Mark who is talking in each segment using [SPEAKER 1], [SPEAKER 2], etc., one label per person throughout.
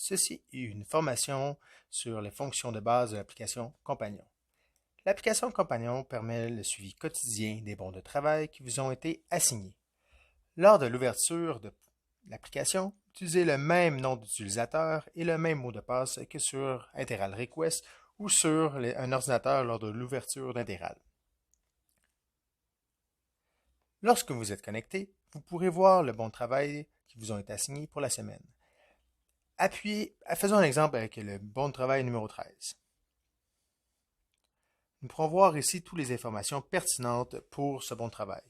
[SPEAKER 1] Ceci est une formation sur les fonctions de base de l'application Compagnon. L'application Compagnon permet le suivi quotidien des bons de travail qui vous ont été assignés. Lors de l'ouverture de l'application, utilisez le même nom d'utilisateur et le même mot de passe que sur Integral Request ou sur un ordinateur lors de l'ouverture d'Integral. Lorsque vous êtes connecté, vous pourrez voir le bon de travail qui vous ont été assignés pour la semaine. Faisons un exemple avec le bon de travail numéro 13. Nous pourrons voir ici toutes les informations pertinentes pour ce bon de travail.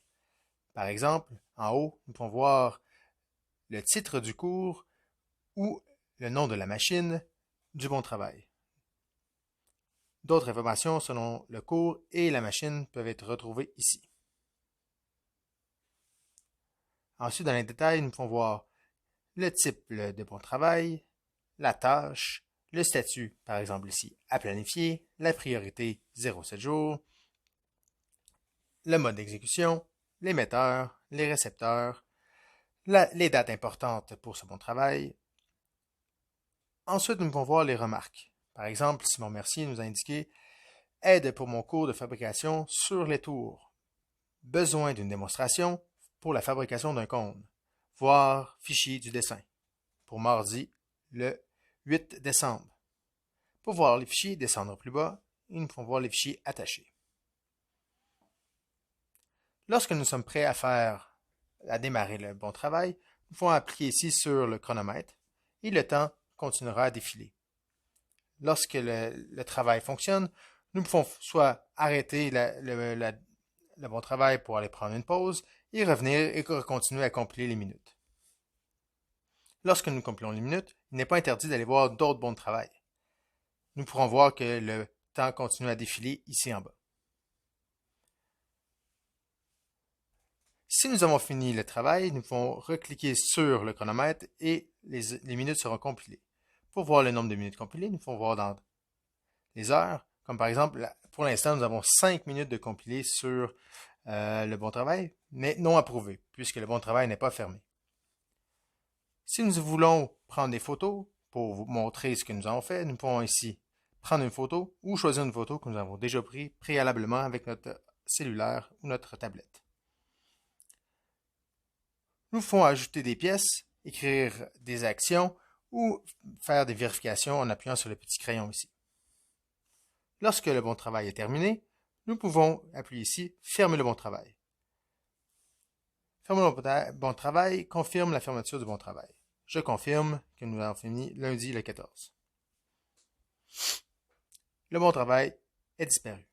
[SPEAKER 1] Par exemple, en haut, nous pouvons voir le titre du cours ou le nom de la machine du bon de travail. D'autres informations selon le cours et la machine peuvent être retrouvées ici. Ensuite, dans les détails, nous pouvons voir le type de bon de travail, la tâche, le statut, par exemple ici, à planifier, la priorité 0,7 jours, le mode d'exécution, l'émetteur, les récepteurs, les dates importantes pour ce bon de travail. Ensuite, nous pouvons voir les remarques. Par exemple, Simon Mercier nous a indiqué « Aide pour mon cours de fabrication sur les tours. Besoin d'une démonstration pour la fabrication d'un cône. Voir fichier du dessin. » Pour mardi, le 8 décembre. Pour voir les fichiers, descendre plus bas et nous pouvons voir les fichiers attachés. Lorsque nous sommes prêts à démarrer le bon travail, nous pouvons appliquer ici sur le chronomètre et le temps continuera à défiler. Lorsque le travail fonctionne, nous pouvons soit arrêter le bon travail pour aller prendre une pause et revenir et continuer à compiler les minutes. Lorsque nous compilons les minutes, il n'est pas interdit d'aller voir d'autres bons de travail. Nous pourrons voir que le temps continue à défiler ici en bas. Si nous avons fini le travail, nous pouvons recliquer sur le chronomètre et les minutes seront compilées. Pour voir le nombre de minutes compilées, nous pouvons voir dans les heures, comme par exemple, pour l'instant, nous avons 5 minutes de compilé sur le bon travail, mais non approuvé, puisque le bon travail n'est pas fermé. Si nous voulons prendre des photos pour vous montrer ce que nous avons fait, nous pouvons ici prendre une photo ou choisir une photo que nous avons déjà prise préalablement avec notre cellulaire ou notre tablette. Nous pouvons ajouter des pièces, écrire des actions ou faire des vérifications en appuyant sur le petit crayon ici. Lorsque le bon travail est terminé, nous pouvons appuyer ici « Fermer le bon travail ». Fermer le bon travail confirme la fermeture du bon travail. Je confirme que nous avons fini lundi le 14. Le bon travail est disparu.